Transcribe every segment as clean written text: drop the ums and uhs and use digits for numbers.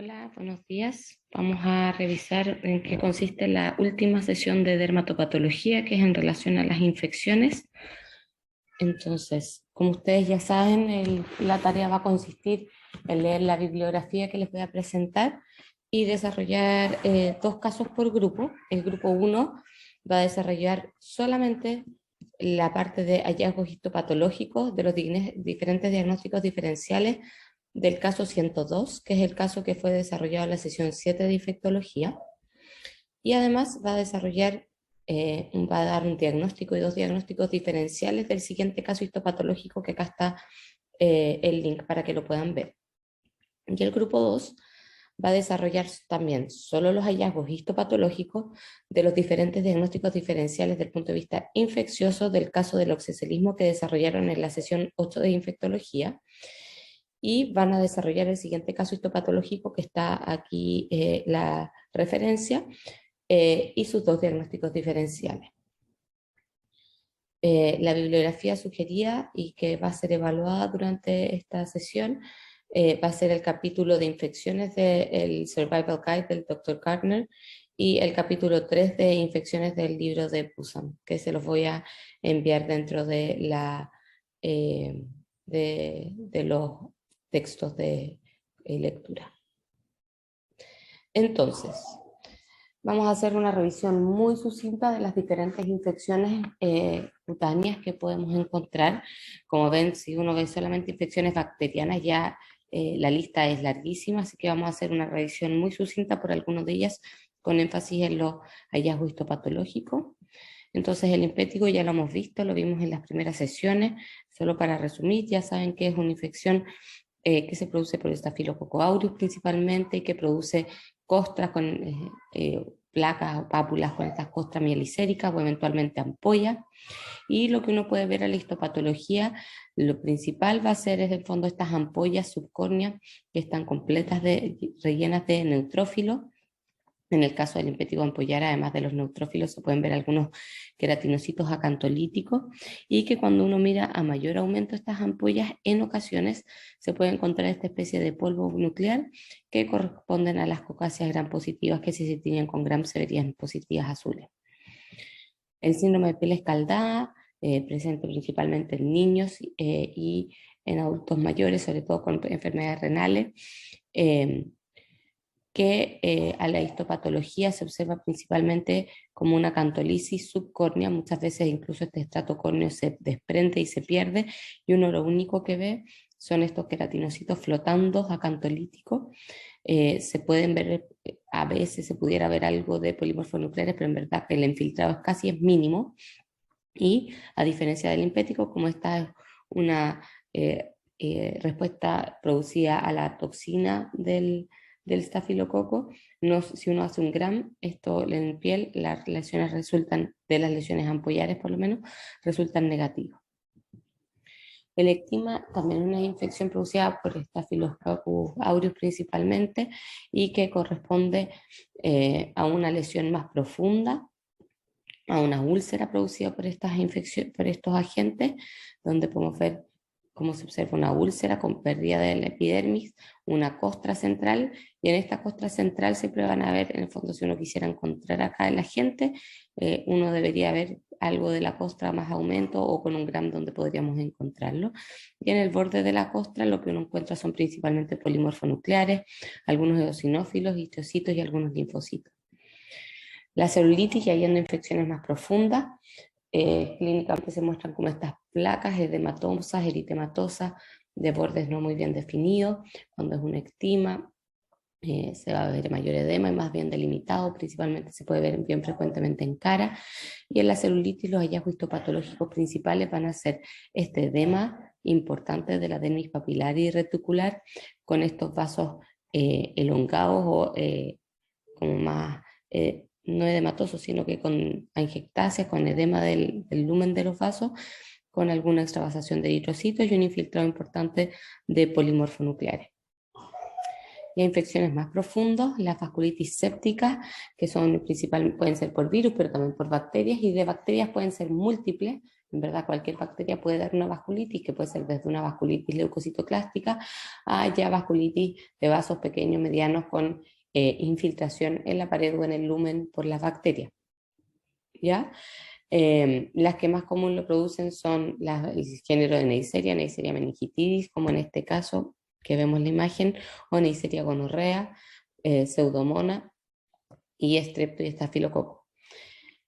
Hola, buenos días. Vamos a revisar en qué consiste la última sesión de dermatopatología, que es en relación a las infecciones. Entonces, como ustedes ya saben, la tarea va a consistir en leer la bibliografía que les voy a presentar y desarrollar dos casos por grupo. El grupo 1 va a desarrollar solamente la parte de hallazgos histopatológicos de los diferentes diagnósticos diferenciales del caso 102, que es el caso que fue desarrollado en la sesión 7 de infectología, y además va a dar un diagnóstico y dos diagnósticos diferenciales del siguiente caso histopatológico, que acá está el link para que lo puedan ver. Y el grupo 2 va a desarrollar también solo los hallazgos histopatológicos de los diferentes diagnósticos diferenciales del punto de vista infeccioso del caso del oxeselismo que desarrollaron en la sesión 8 de infectología, y van a desarrollar el siguiente caso histopatológico que está aquí la referencia y sus dos diagnósticos diferenciales. La bibliografía sugerida y que va a ser evaluada durante esta sesión va a ser el capítulo de infecciones del Survival Guide del Dr. Gardner y el capítulo 3 de infecciones del libro de Pusan, que se los voy a enviar dentro de de los textos de lectura. Entonces, vamos a hacer una revisión muy sucinta de las diferentes infecciones cutáneas que podemos encontrar. Como ven, si uno ve solamente infecciones bacterianas, ya la lista es larguísima, así que vamos a hacer una revisión muy sucinta por algunas de ellas, con énfasis en los hallazgos histopatológicos. Entonces, el limpético ya lo hemos visto, lo vimos en las primeras sesiones. Solo para resumir, ya saben que es una infección que se produce por Staphylococcus aureus principalmente, y que produce costras con placas o pápulas con estas costras mielicéricas o eventualmente ampollas. Y lo que uno puede ver en la histopatología, lo principal va a ser en el fondo estas ampollas subcórneas que están rellenas de neutrófilos. En el caso del impetigo ampollar, además de los neutrófilos, se pueden ver algunos queratinocitos acantolíticos, y que cuando uno mira a mayor aumento estas ampollas, en ocasiones se puede encontrar esta especie de polvo nuclear que corresponden a las cocáceas gram positivas, que se tiñen con gram severías positivas azules. El síndrome de piel escaldada, presente principalmente en niños y en adultos mayores, sobre todo con enfermedades renales, que a la histopatología se observa principalmente como una acantolisis subcórnea. Muchas veces incluso este estrato córneo se desprende y se pierde, y uno lo único que ve son estos queratinocitos flotando acantolíticos. Se pueden ver, a veces se pudiera ver algo de polímorfos nucleares, pero en verdad que el infiltrado es mínimo, y a diferencia del limpético, como esta es una respuesta producida a la toxina del estafilococo, no, si uno hace un gram, esto en piel, las lesiones resultan, de las lesiones ampollares por lo menos, resultan negativas. El eczema también es una infección producida por Staphylococcus aureus principalmente, y que corresponde a una lesión más profunda, a una úlcera producida por estas infecciones, por estos agentes, donde podemos ver cómo se observa una úlcera con pérdida de la epidermis, una costra central, y en esta costra central siempre van a ver, en el fondo, si uno quisiera encontrar acá el agente, uno debería ver algo de la costra más aumento o con un gram donde podríamos encontrarlo. Y en el borde de la costra lo que uno encuentra son principalmente polimorfonucleares, algunos eosinófilos, histocitos y algunos linfocitos. La celulitis, ya yendo a infecciones más profundas, clínicamente se muestran como estas placas edematosas, eritematosas, de bordes no muy bien definidos. Cuando es un eczema, se va a ver mayor edema y más bien delimitado, principalmente se puede ver bien frecuentemente en cara. Y en la celulitis los hallazgos histopatológicos principales van a ser este edema importante de la dermis papilar y reticular, con estos vasos elongados o como más no edematoso, sino que con angiectasia, con edema del lumen de los vasos, con alguna extravasación de eritrocitos y un infiltrado importante de polimorfonucleares. Y hay infecciones más profundas, las vasculitis sépticas, que son pueden ser por virus, pero también por bacterias, y de bacterias pueden ser múltiples, En verdad, cualquier bacteria puede dar una vasculitis, que puede ser desde una vasculitis leucocitoclástica a ya vasculitis de vasos pequeños, medianos, con infiltración en la pared o en el lumen por las bacterias. ¿Ya? Las que más común lo producen son el género de Neisseria meningitidis, como en este caso que vemos la imagen, o Neisseria gonorrea, Pseudomonas y Strepto y Estafilococo.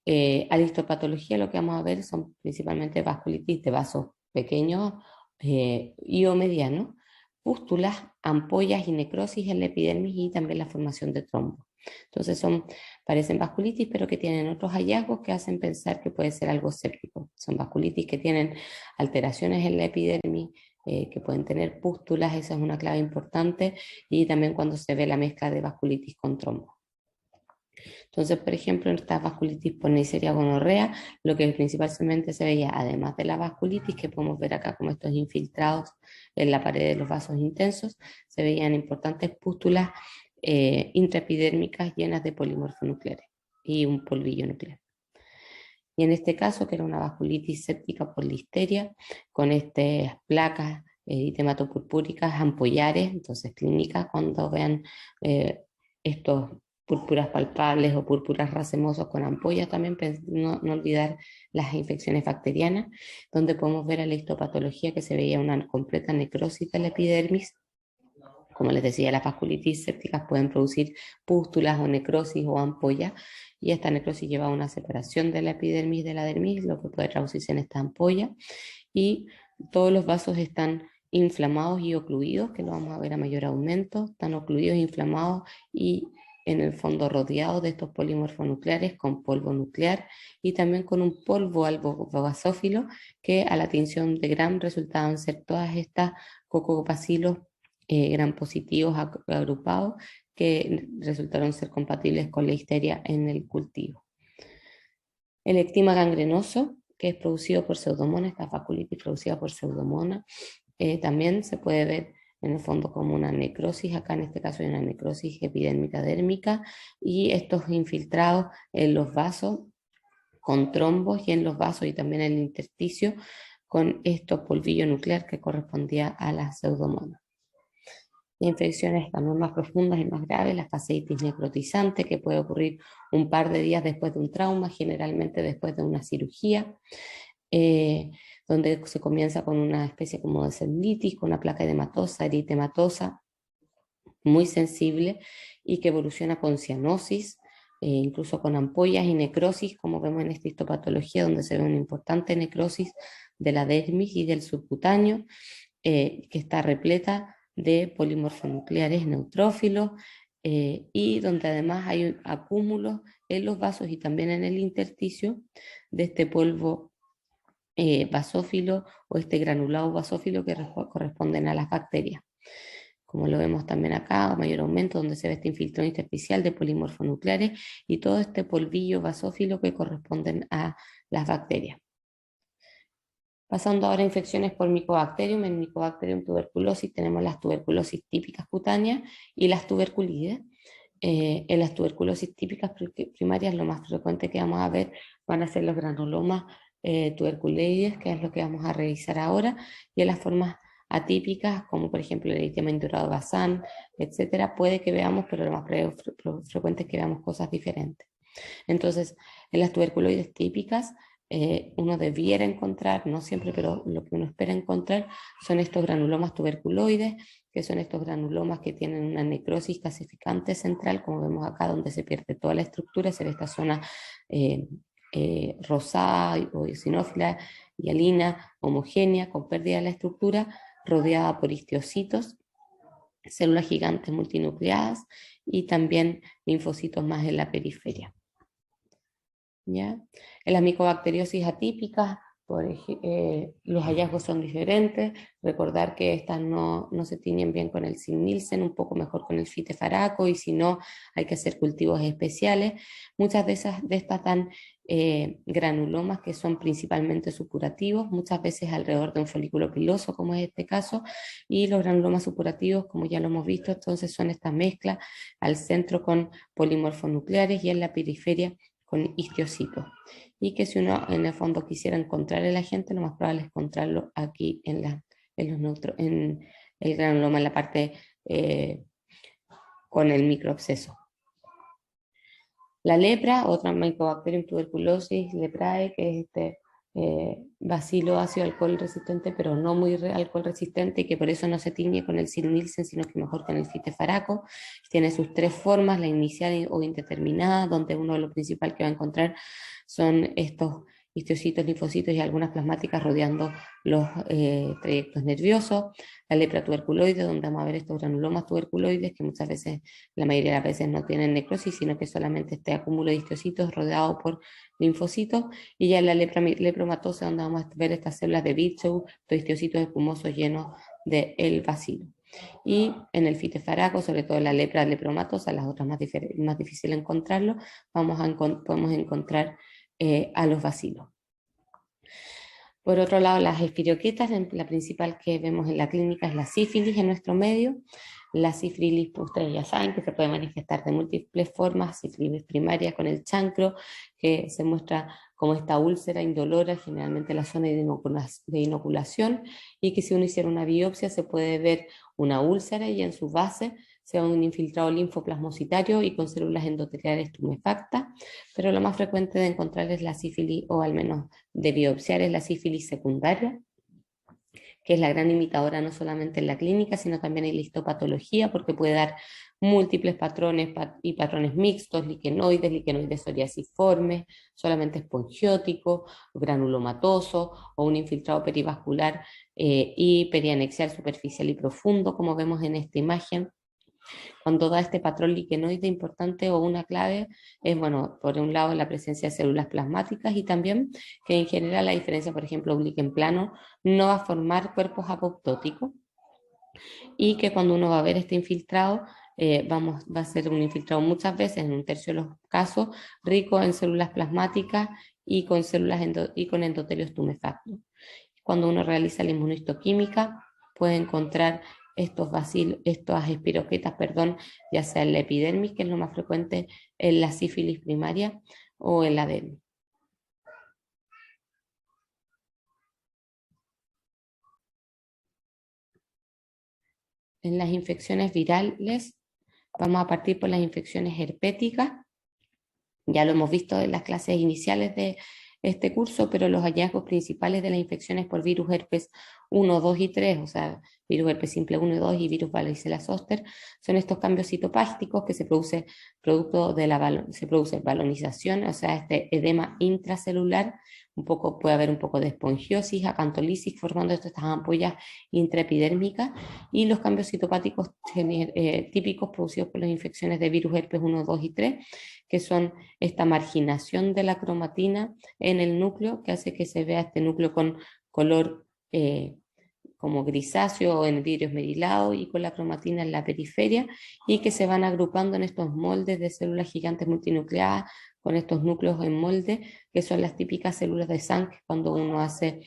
A la histopatología lo que vamos a ver son principalmente vasculitis de vasos pequeños y o medianos, pústulas, ampollas y necrosis en la epidermis y también la formación de trombos. Entonces parecen vasculitis, pero que tienen otros hallazgos que hacen pensar que puede ser algo séptico. Son vasculitis que tienen alteraciones en la epidermis, que pueden tener pústulas, esa es una clave importante, y también cuando se ve la mezcla de vasculitis con trombos. Entonces, por ejemplo, en esta vasculitis por Neisseria gonorrea, lo que principalmente se veía, además de la vasculitis, que podemos ver acá como estos infiltrados en la pared de los vasos intensos, se veían importantes pústulas intraepidérmicas llenas de polimorfonucleares y un polvillo nuclear. Y en este caso, que era una vasculitis séptica por listeria, con estas placas eritematourpúricas ampollares, entonces clínicas, cuando vean estos púrpuras palpables o púrpuras racemosos con ampollas, también no olvidar las infecciones bacterianas, donde podemos ver a la histopatología que se veía una completa necrosis de la epidermis. Como les decía, las vasculitis sépticas pueden producir pústulas o necrosis o ampollas, y esta necrosis lleva a una separación de la epidermis de la dermis, lo que puede traducirse en esta ampolla, y todos los vasos están inflamados y ocluidos, que lo vamos a ver a mayor aumento, están ocluidos, inflamados y en el fondo rodeados de estos polimorfonucleares con polvo nuclear y también con un polvo albobasófilo que a la tinción de Gram resultaban ser todas estas cocobacilos gram positivos agrupados que resultaron ser compatibles con la histeria en el cultivo. El ectima gangrenoso, que es producido por Pseudomonas, esta vasculitis producida por Pseudomonas, también se puede ver en el fondo como una necrosis, acá en este caso hay una necrosis epidérmica dérmica, y estos infiltrados en los vasos con trombos y en los vasos y también en el intersticio con estos polvillo nuclear que correspondía a las Pseudomonas. Infecciones también más profundas y más graves, la fasciitis necrotizante, que puede ocurrir un par de días después de un trauma, generalmente después de una cirugía, donde se comienza con una especie como de celulitis, con una placa edematosa, eritematosa, muy sensible y que evoluciona con cianosis, incluso con ampollas y necrosis, como vemos en esta histopatología, donde se ve una importante necrosis de la dermis y del subcutáneo, que está repleta de polimorfonucleares neutrófilos, y donde además hay acúmulos en los vasos y también en el intersticio de este polvo basófilo o este granulado basófilo que corresponden a las bacterias. Como lo vemos también acá, a mayor aumento, donde se ve este infiltrado intersticial de polimorfonucleares y todo este polvillo basófilo que corresponden a las bacterias. Pasando ahora a infecciones por Mycobacterium, en Mycobacterium tuberculosis tenemos las tuberculosis típicas cutáneas y las tuberculides. En las tuberculosis típicas primarias lo más frecuente que vamos a ver van a ser los granulomas tuberculoides, que es lo que vamos a revisar ahora, y en las formas atípicas, como por ejemplo el eritema indurado Bazán, etcétera, puede que veamos, pero lo más frecuente es que veamos cosas diferentes. Entonces, en las tuberculoides típicas, uno debiera encontrar, no siempre, pero lo que uno espera encontrar son estos granulomas tuberculoides, que son estos granulomas que tienen una necrosis calcificante central, como vemos acá, donde se pierde toda la estructura, se ve esta zona rosada o eosinófila, hialina, homogénea, con pérdida de la estructura, rodeada por histiocitos, células gigantes multinucleadas y también linfocitos más en la periferia. ¿Ya? En las micobacteriosis atípicas, los hallazgos son diferentes. Recordar que estas no se tiñen bien con el Sim-Nielsen, un poco mejor con el fitefaraco, y si no, hay que hacer cultivos especiales. Muchas de estas dan granulomas que son principalmente supurativos, muchas veces alrededor de un folículo piloso, como es este caso, y los granulomas supurativos, como ya lo hemos visto, entonces son esta mezcla al centro con polimorfonucleares y en la periferia con histiocitos. y que si uno en el fondo quisiera encontrar el agente, lo más probable es encontrarlo aquí en el granuloma, en la parte con el microabsceso. La lepra, otra Mycobacterium tuberculosis leprae, que es este bacilo ácido alcohol resistente, pero no muy alcohol resistente, y que por eso no se tiñe con el Cirunilsen, sino que mejor con el fitefaraco. Tiene sus tres formas, la inicial o indeterminada, donde uno de lo principal que va a encontrar son estos histocitos, linfocitos y algunas plasmáticas rodeando los trayectos nerviosos. La lepra tuberculoide, donde vamos a ver estos granulomas tuberculoides, que muchas veces, la mayoría de las veces no tienen necrosis, sino que solamente este acúmulo de histocitos rodeado por linfocitos. Y ya en la lepromatosa, donde vamos a ver estas células de Virchow, estos histocitos espumosos llenos del bacilo. Y en el fitefaraco, sobre todo en la lepra lepromatosa, las otras más difíciles encontrarlo, podemos encontrar a los bacilos. Por otro lado, las espirioquetas, la principal que vemos en la clínica es la sífilis en nuestro medio. La sífilis, pues ustedes ya saben que se puede manifestar de múltiples formas, sífilis primaria con el chancro, que se muestra como esta úlcera indolora, generalmente en la zona de inoculación, y que si uno hiciera una biopsia se puede ver una úlcera y en su base se ve un infiltrado linfoplasmocitario y con células endoteliales tumefactas, pero lo más frecuente de encontrar es la sífilis, o al menos de biopsiar, es la sífilis secundaria, que es la gran imitadora no solamente en la clínica, sino también en la histopatología, porque puede dar múltiples patrones y patrones mixtos, liquenoides psoriasiformes, solamente espongiótico, granulomatoso, o un infiltrado perivascular y perianexial superficial y profundo, como vemos en esta imagen. Cuando da este patrón liquenoide importante, o una clave es, bueno, por un lado la presencia de células plasmáticas, y también que en general la diferencia, por ejemplo, un líquen plano no va a formar cuerpos apoptóticos, y que cuando uno va a ver este infiltrado, va a ser un infiltrado muchas veces, en un tercio de los casos, rico en células plasmáticas y con y con endotelios tumefactos. Cuando uno realiza la inmunohistoquímica, puede encontrar estas espiroquetas, ya sea en la epidermis, que es lo más frecuente en la sífilis primaria, o en la dermis. En las infecciones virales, vamos a partir por las infecciones herpéticas. Ya lo hemos visto en las clases iniciales de este curso, pero los hallazgos principales de las infecciones por virus herpes 1, 2 y 3, o sea, virus herpes simple 1 y 2 y virus varicela zoster, son estos cambios citopásticos que se produce producto de se produce balonización, o sea, este edema intracelular, puede haber un poco de espongiosis, acantolisis, formando estas ampollas intraepidérmicas, y los cambios citopáticos típicos producidos por las infecciones de virus herpes 1, 2 y 3, que son esta marginación de la cromatina en el núcleo, que hace que se vea este núcleo con color como grisáceo en el vidrio esmerilado y con la cromatina en la periferia, y que se van agrupando en estos moldes de células gigantes multinucleadas con estos núcleos en molde, que son las típicas células de sangre cuando uno hace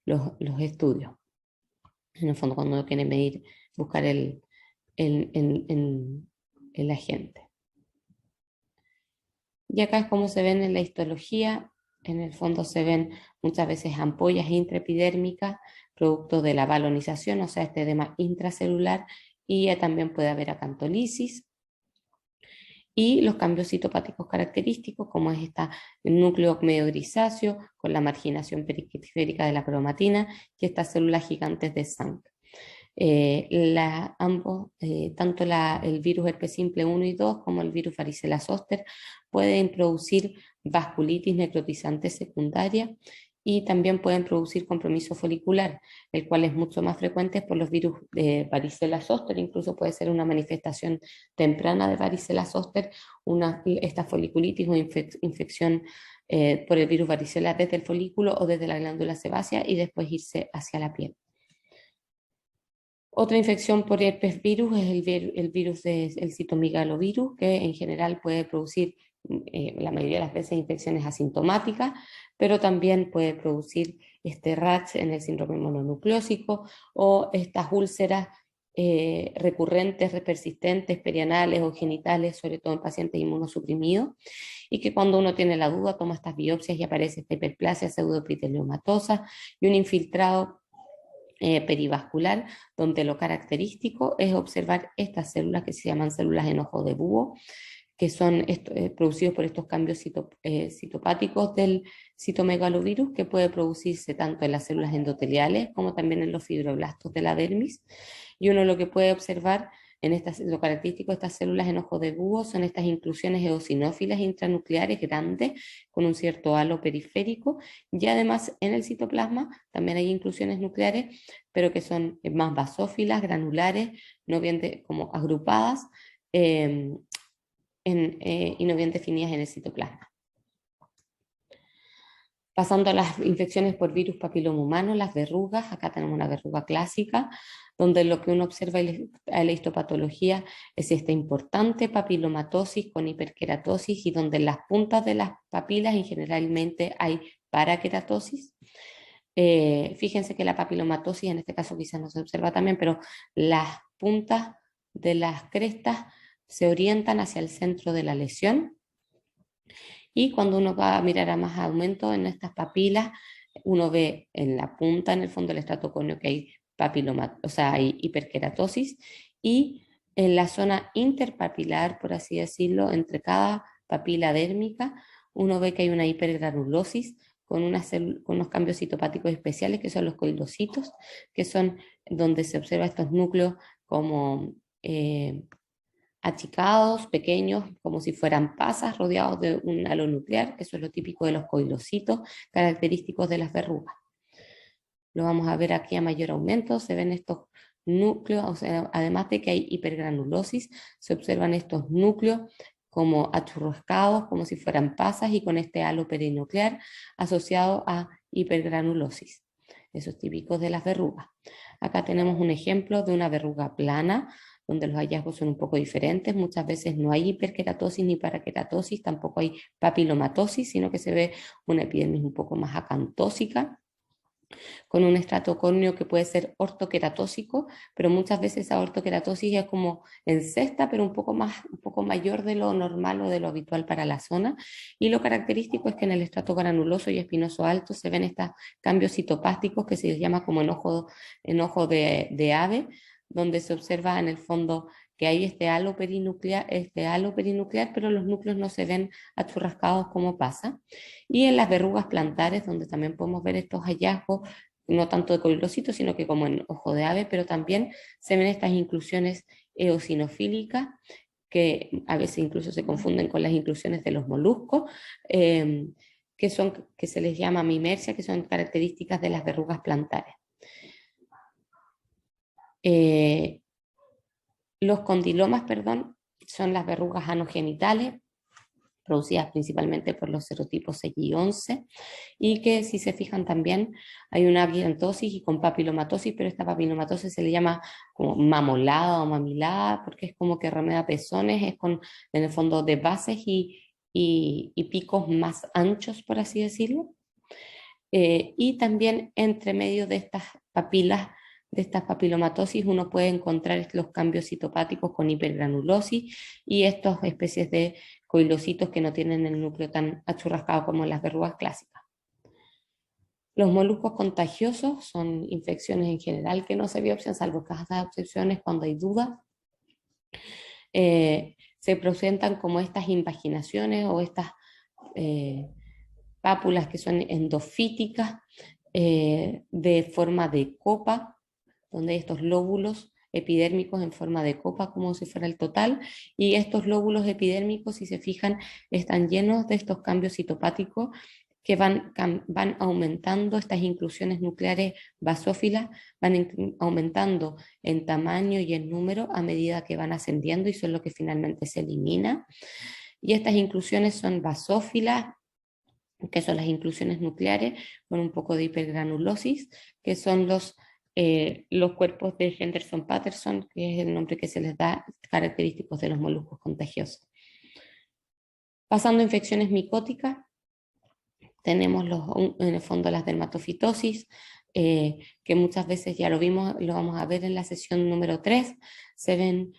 los estudios. En el fondo, cuando uno quiere medir, buscar el agente. Y acá es como se ven en la histología. En el fondo se ven muchas veces ampollas intraepidérmicas, producto de la balonización, o sea, este edema intracelular, y también puede haber acantolisis. Y los cambios citopáticos característicos, como es el núcleo medio grisáceo, con la marginación periférica de la cromatina, y estas células gigantes de sangre. Tanto el virus herpes simple 1 y 2 como el virus varicela zoster pueden producir vasculitis necrotizante secundaria, y también pueden producir compromiso folicular, el cual es mucho más frecuente por los virus de varicela zoster. Incluso puede ser una manifestación temprana de varicela zoster, esta foliculitis o infección por el virus varicela desde el folículo o desde la glándula sebácea, y después irse hacia la piel. Otra infección por herpes virus es el virus del citomegalovirus, que en general puede producir la mayoría de las veces infecciones asintomáticas, pero también puede producir este rash en el síndrome mononucleósico, o estas úlceras recurrentes, persistentes, perianales o genitales, sobre todo en pacientes inmunosuprimidos, y que cuando uno tiene la duda toma estas biopsias y aparece esta hiperplasia pseudoepiteliomatosa y un infiltrado perivascular, donde lo característico es observar estas células que se llaman células en ojo de búho, que son producidos por estos cambios citopáticos del citomegalovirus, que puede producirse tanto en las células endoteliales como también en los fibroblastos de la dermis. Y uno lo que puede observar lo característico de estas células en ojo de búho son estas inclusiones eosinófilas intranucleares grandes con un cierto halo periférico, y además en el citoplasma también hay inclusiones nucleares, pero que son más basófilas, granulares, no bien como agrupadas, y no bien definidas en el citoplasma. Pasando a las infecciones por virus papiloma humano, las verrugas, acá tenemos una verruga clásica, donde lo que uno observa en la histopatología es esta importante papilomatosis con hiperkeratosis y donde en las puntas de las papilas generalmente hay parakeratosis. Fíjense que la papilomatosis en este caso quizás no se observa también, pero las puntas de las crestas se orientan hacia el centro de la lesión, y cuando uno va a mirar a más aumento en estas papilas, uno ve en la punta, en el fondo del estrato córneo, que hay o sea, hay hiperkeratosis, y en la zona interpapilar, por así decirlo, entre cada papila dérmica, uno ve que hay una hipergranulosis con unos cambios citopáticos especiales, que son los coilocitos, que son donde se observa estos núcleos como achicados, pequeños, como si fueran pasas rodeados de un halo nuclear. Eso es lo típico de los coilocitos, característicos de las verrugas. Lo vamos a ver aquí a mayor aumento, se ven estos núcleos, o sea, además de que hay hipergranulosis, se observan estos núcleos como achurroscados, como si fueran pasas, y con este halo perinuclear asociado a hipergranulosis. Eso es típico de las verrugas. Acá tenemos un ejemplo de una verruga plana, donde los hallazgos son un poco diferentes. Muchas veces no hay hiperkeratosis ni parakeratosis, tampoco hay papilomatosis, sino que se ve una epidermis un poco más acantósica, con un estrato córneo que puede ser ortoqueratósico, pero muchas veces esa ortoqueratosis es como en cesta, pero un poco mayor de lo normal o de lo habitual para la zona. Y lo característico es que en el estrato granuloso y espinoso alto se ven estos cambios citopásticos que se les llama como enojo de ave, donde se observa en el fondo que hay este halo perinuclear, pero los núcleos no se ven achurrascados como pasa. Y en las verrugas plantares, donde también podemos ver estos hallazgos, no tanto de coilocitos, sino que como en ojo de ave, pero también se ven estas inclusiones eosinofílicas, que a veces incluso se confunden con las inclusiones de los moluscos, que se les llama mimersia, que son características de las verrugas plantares. Los condilomas, perdón, son las verrugas anogenitales, producidas principalmente por los serotipos 6 y 11, y que si se fijan también hay una aviantosis y con papilomatosis, pero esta papilomatosis se le llama como mamolada o mamilada, porque es como que remeda pezones, es con, en el fondo, de bases y picos más anchos, por así decirlo. Y también entre medio de estas papilas, de estas papilomatosis, uno puede encontrar los cambios citopáticos con hipergranulosis y estas especies de coilocitos que no tienen el núcleo tan achurrascado como en las verrugas clásicas. Los moluscos contagiosos son infecciones en general que no se biopsian, salvo casos de excepciones cuando hay duda. Se presentan como estas invaginaciones o estas pápulas que son endofíticas, de forma de copa, donde hay estos lóbulos epidérmicos en forma de copa, como si fuera el total, y estos lóbulos epidérmicos, si se fijan, están llenos de estos cambios citopáticos que van aumentando, estas inclusiones nucleares basófilas van aumentando en tamaño y en número a medida que van ascendiendo, y son lo que finalmente se elimina. Y estas inclusiones son basófilas, que son las inclusiones nucleares, con un poco de hipergranulosis, que son los cuerpos de Henderson-Patterson, que es el nombre que se les da, característicos de los moluscos contagiosos. Pasando a infecciones micóticas, tenemos en el fondo las dermatofitosis, que muchas veces ya lo vimos, lo vamos a ver en la sesión número 3, se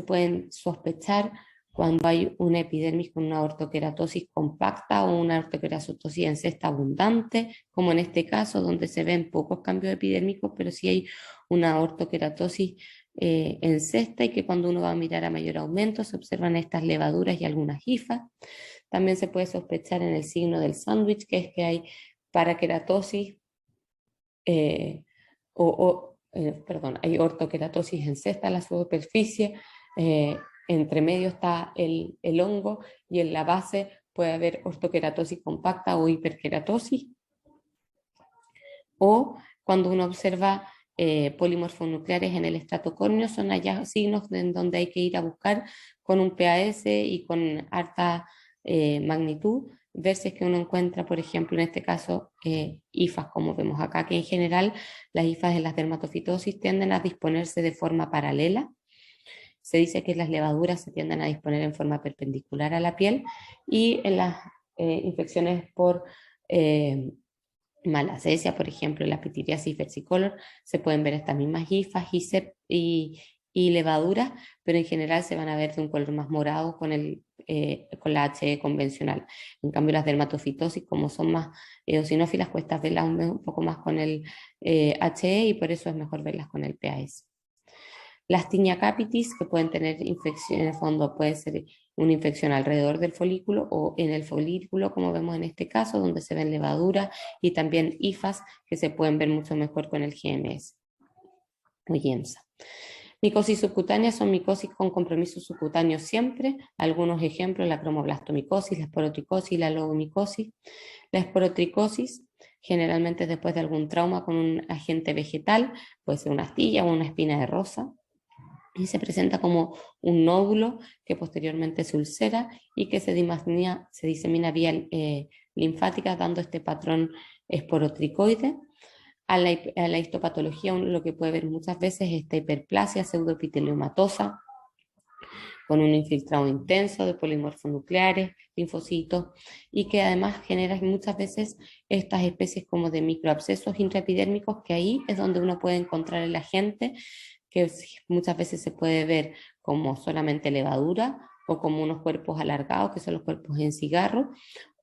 pueden sospechar cuando hay una epidermis con una ortoqueratosis compacta o una ortoqueratosis en cesta abundante, como en este caso, donde se ven pocos cambios epidérmicos, pero sí hay una ortoqueratosis en cesta, y que cuando uno va a mirar a mayor aumento se observan estas levaduras y algunas hifas. También se puede sospechar en el signo del sándwich, que es que hay paraqueratosis perdón, hay ortoqueratosis en cesta, la superficie, entre medio está el hongo, y en la base puede haber ortoqueratosis compacta o hiperqueratosis. O cuando uno observa polimorfonucleares en el estrato córneo, son allá signos en donde hay que ir a buscar con un PAS y con alta magnitud, ver si es que uno encuentra, por ejemplo, en este caso, hifas, como vemos acá, que en general las hifas en las dermatofitosis tienden a disponerse de forma paralela. Se dice que las levaduras se tienden a disponer en forma perpendicular a la piel, y en las infecciones por malacesia, por ejemplo, la pitiriasis versicolor, se pueden ver estas mismas hifas y levaduras, pero en general se van a ver de un color más morado con la HE convencional. En cambio, las dermatofitosis, como son más eosinófilas, cuesta verlas un poco más con el HE, y por eso es mejor verlas con el PAS. Las tinea capitis, que pueden tener infección, en el fondo puede ser una infección alrededor del folículo o en el folículo, como vemos en este caso, donde se ven levaduras, y también hifas que se pueden ver mucho mejor con el GMS o IEMSA. Micosis subcutáneas son micosis con compromiso subcutáneo siempre. Algunos ejemplos: la cromoblastomicosis, la esporotricosis y la logomicosis. La esporotricosis generalmente después de algún trauma con un agente vegetal, puede ser una astilla o una espina de rosa, y se presenta como un nódulo que posteriormente se ulcera y que se disemina vía linfática, dando este patrón esporotricoide. A la histopatología, lo que puede ver muchas veces es esta hiperplasia pseudoepiteliomatosa con un infiltrado intenso de polimorfonucleares, linfocitos, y que además genera muchas veces estas especies como de microabscesos intraepidérmicos, que ahí es donde uno puede encontrar el agente, que muchas veces se puede ver como solamente levadura o como unos cuerpos alargados, que son los cuerpos en cigarro,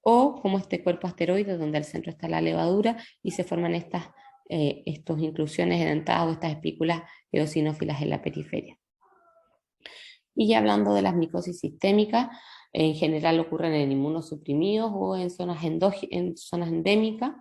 o como este cuerpo asteroide donde al centro está la levadura y se forman estas inclusiones edentadas o estas espículas eosinófilas en la periferia. Y ya hablando de las micosis sistémicas, en general ocurren en inmunosuprimidos o en zonas endémicas.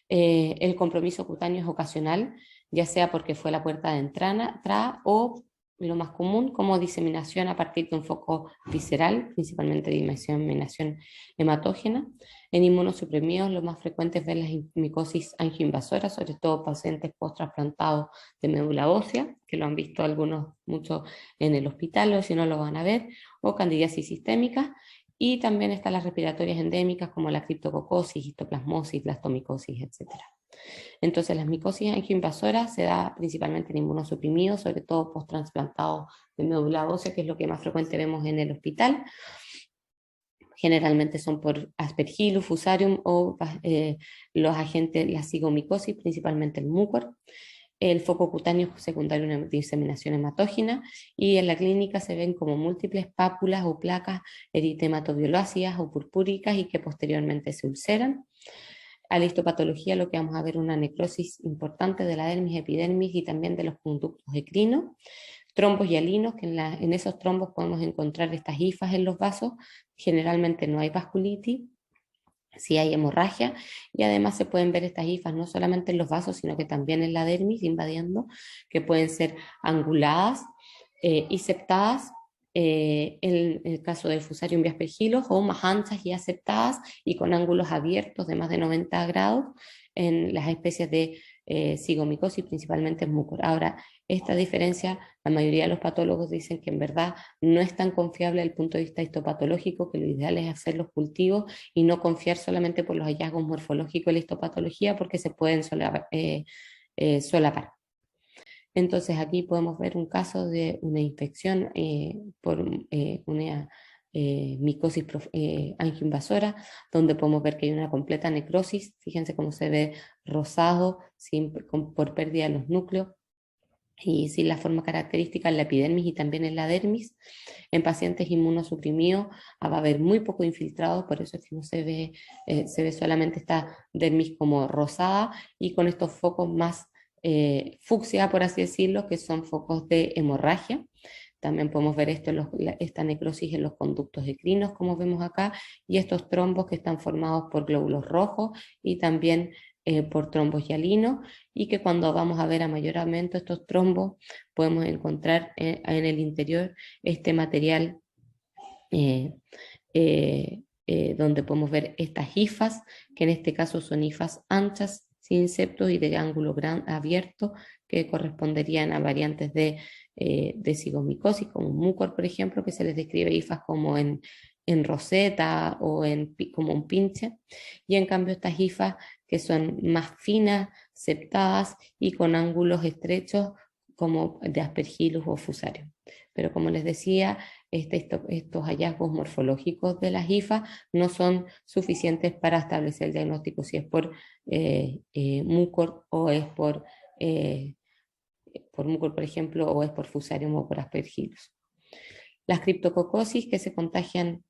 El compromiso cutáneo es ocasional, ya sea porque fue la puerta de entrada o, lo más común, como diseminación a partir de un foco visceral, principalmente diseminación hematógena. En inmunosuprimidos lo más frecuente es ver las micosis angioinvasoras, sobre todo pacientes post-trasplantados de médula ósea, que lo han visto algunos mucho en el hospital, o si no lo van a ver, o candidiasis sistémica. Y también están las respiratorias endémicas como la criptococosis, histoplasmosis, blastomicosis, etc. Entonces, las micosis angioinvasoras se da principalmente en inmunosuprimidos, sobre todo post-transplantados de médula ósea, que es lo que más frecuente vemos en el hospital. Generalmente son por Aspergillus, Fusarium o los agentes, la cigomicosis, principalmente el mucor. El foco cutáneo secundario a una diseminación hematógena, y en la clínica se ven como múltiples pápulas o placas eritematoviolásicas o purpúricas y que posteriormente se ulceran. A la histopatología lo que vamos a ver una necrosis importante de la dermis, epidermis y también de los conductos ecrinos. Trombos hialinos, que en esos trombos podemos encontrar estas hifas en los vasos. Generalmente no hay vasculitis, sí hay hemorragia, y además se pueden ver estas hifas no solamente en los vasos, sino que también en la dermis invadiendo, que pueden ser anguladas y septadas, en el caso del Fusarium y Aspergillus, o más anchas y aceptadas y con ángulos abiertos de más de 90 grados en las especies de cigomicosis, principalmente en mucor. Ahora, esta diferencia, la mayoría de los patólogos dicen que en verdad no es tan confiable desde el punto de vista histopatológico, que lo ideal es hacer los cultivos y no confiar solamente por los hallazgos morfológicos de la histopatología, porque se pueden solapar. Entonces aquí podemos ver un caso de una infección por una micosis angioinvasora, donde podemos ver que hay una completa necrosis. Fíjense cómo se ve rosado por pérdida de los núcleos y sin la forma característica en la epidermis y también en la dermis. En pacientes inmunosuprimidos va a haber muy poco infiltrado, por eso es que no se ve solamente esta dermis como rosada y con estos focos más fucsia, por así decirlo, que son focos de hemorragia. También podemos ver esta necrosis en los conductos ecrinos, como vemos acá, y estos trombos que están formados por glóbulos rojos y también por trombos hialinos, y que cuando vamos a ver a mayor aumento estos trombos, podemos encontrar en el interior este material donde podemos ver estas hifas, que en este caso son hifas anchas, sin septos y de ángulo abierto, que corresponderían a variantes de cigomicosis, como un mucor, por ejemplo, que se les describe hifas como en roseta o como un pinche, y en cambio estas hifas que son más finas, septadas y con ángulos estrechos como de aspergillus o fusarium. Pero como les decía, estos hallazgos morfológicos de las hifas no son suficientes para establecer el diagnóstico si es por mucor o es por mucor, por ejemplo, o es por fusarium o por aspergillus. Las criptococosis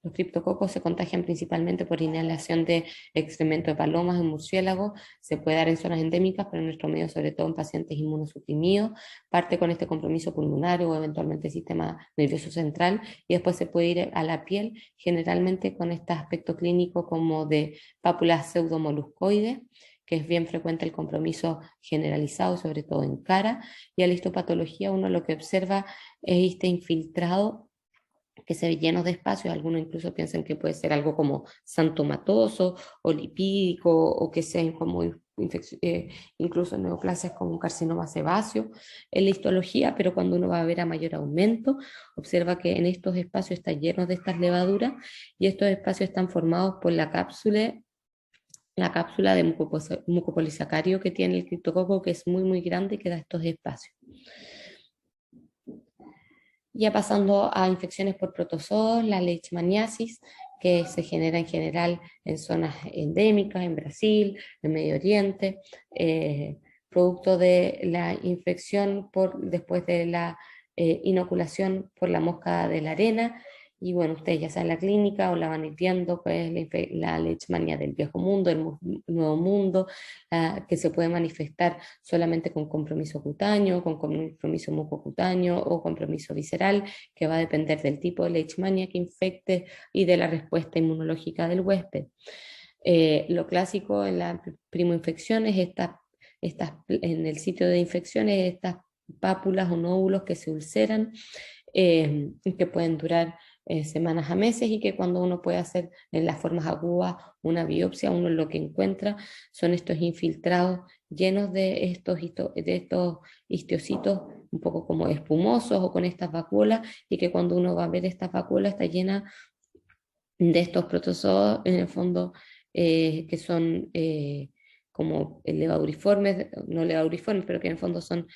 los criptococos se contagian principalmente por inhalación de excremento de palomas en murciélagos, se puede dar en zonas endémicas, pero en nuestro medio sobre todo en pacientes inmunosuprimidos, parte con este compromiso pulmonar o eventualmente sistema nervioso central, y después se puede ir a la piel, generalmente con este aspecto clínico como de pápulas pseudomoluscoides, que es bien frecuente el compromiso generalizado, sobre todo en cara, y a la histopatología uno lo que observa es este infiltrado que se ve lleno de espacios, algunos incluso piensan que puede ser algo como santomatoso o lipídico o que sea como incluso neoplasias como un carcinoma sebáceo en la histología, pero cuando uno va a ver a mayor aumento, observa que en estos espacios está llenos de estas levaduras y estos espacios están formados por la cápsula de mucopolisacario que tiene el criptococo, que es muy muy grande y que da estos espacios. Ya pasando a infecciones por protozoos, la leishmaniasis, que se genera en general en zonas endémicas, en Brasil, en Medio Oriente, producto de la infección después de la inoculación por la mosca de la arena. Y bueno, ustedes ya saben la clínica o la van a ir viendo, pues la leishmania del viejo mundo, el nuevo mundo, que se puede manifestar solamente con compromiso cutáneo, con compromiso mucocutáneo o compromiso visceral, que va a depender del tipo de leishmania que infecte y de la respuesta inmunológica del huésped. Lo clásico en la primoinfección es en el sitio de infecciones, estas pápulas o nódulos que se ulceran, que pueden durar semanas a meses y que cuando uno puede hacer en las formas agudas una biopsia, uno lo que encuentra son estos infiltrados llenos de estos histiocitos un poco como espumosos o con estas vacuolas, y que cuando uno va a ver estas vacuolas está llena de estos protozoos en el fondo que son como levaduriformes, no levaduriformes, pero que en el fondo son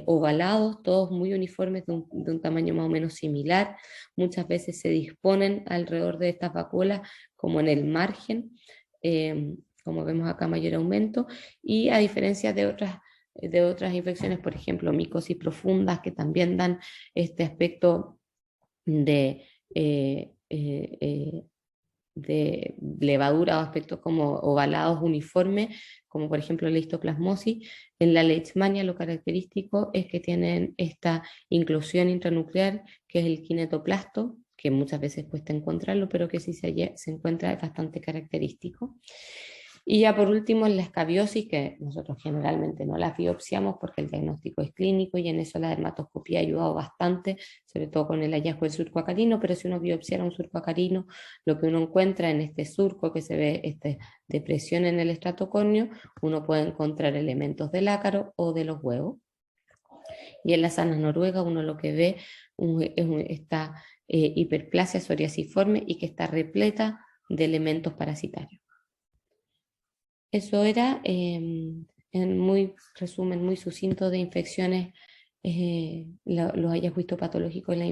ovalados, todos muy uniformes de un tamaño más o menos similar. Muchas veces se disponen alrededor de estas vacuolas como en el margen, como vemos acá mayor aumento, y a diferencia de otras infecciones, por ejemplo, micosis profundas, que también dan este aspecto de de levadura o aspectos como ovalados uniformes, como por ejemplo la histoplasmosis. En la leishmania lo característico es que tienen esta inclusión intranuclear, que es el kinetoplasto, que muchas veces cuesta encontrarlo, pero que si se encuentra es bastante característico. Y ya por último, en la escabiosis, que nosotros generalmente no las biopsiamos porque el diagnóstico es clínico y en eso la dermatoscopía ha ayudado bastante, sobre todo con el hallazgo del surco acarino, pero si uno biopsiara un surco acarino, lo que uno encuentra en este surco que se ve depresión en el estrato córneo, uno puede encontrar elementos del ácaro o de los huevos. Y en la sana noruega uno lo que ve es esta hiperplasia psoriasiforme y que está repleta de elementos parasitarios. Eso era en muy resumen, muy sucinto de infecciones, los hallazgos histopatológicos en la